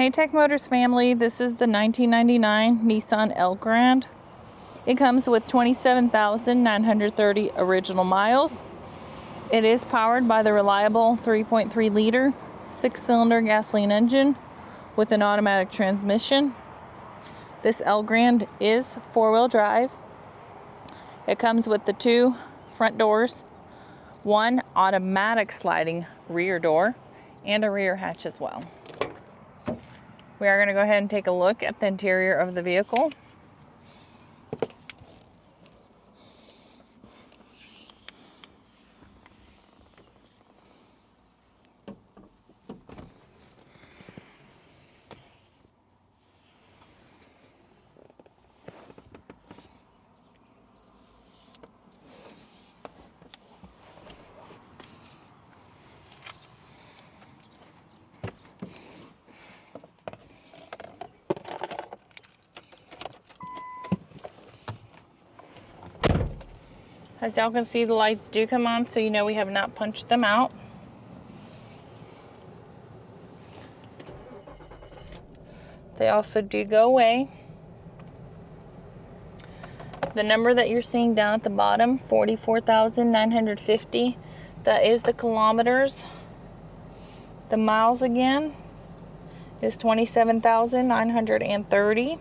Hey Tech Motors family, this is the 1999 Nissan Elgrand. It comes with 27,930 original miles. It is powered by the reliable 3.3 liter 6-cylinder gasoline engine with an automatic transmission. This Elgrand is 4-wheel drive. It comes with the 2 front doors, 1 automatic sliding rear door, and a rear hatch as well. We are going to go ahead and take a look at the interior of the vehicle. As y'all can see, the lights do come on, so you know we have not punched them out. They also do go away. The number that you're seeing down at the bottom, 44,950, that is the kilometers. The miles again is 27,930.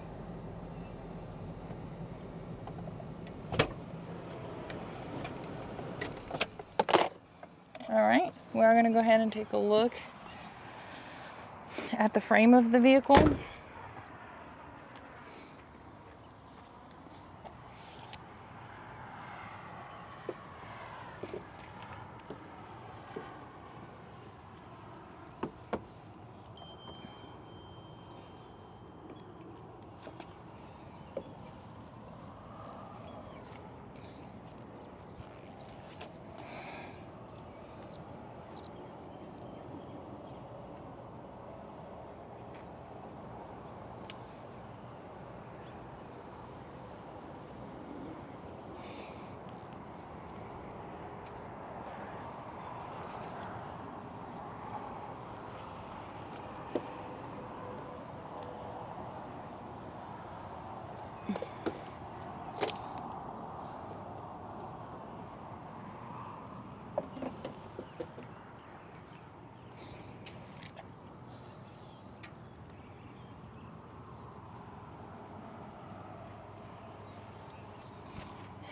All right, we're going to go ahead and take a look at the frame of the vehicle.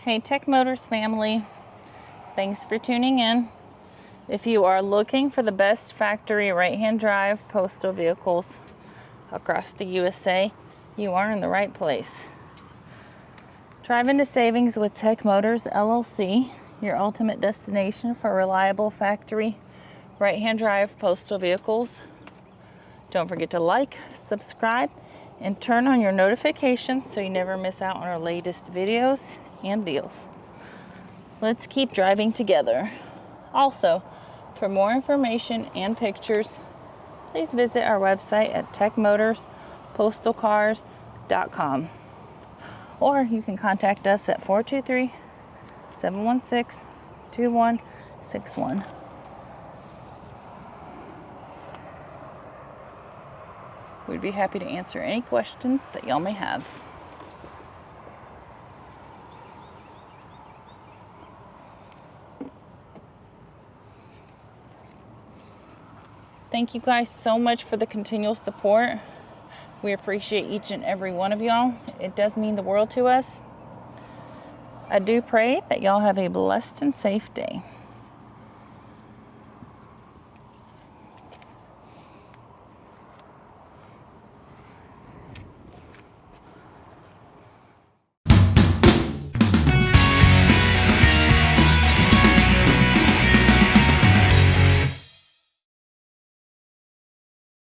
Hey Tech Motors family, thanks for tuning in. If you are looking for the best factory right-hand drive postal vehicles across the USA, you are in the right place. Drive into savings with Tech Motors LLC, your ultimate destination for reliable factory right-hand drive postal vehicles. Don't forget to like, subscribe, and turn on your notifications so you never miss out on our latest videos and deals. Let's keep driving together. Also, for more information and pictures, please visit our website at techmotorspostalcars.com, or you can contact us at 423-716-2161. We'd be happy to answer any questions that y'all may have. Thank you guys so much for the continual support. We appreciate each and every one of y'all. It does mean the world to us. I do pray that y'all have a blessed and safe day.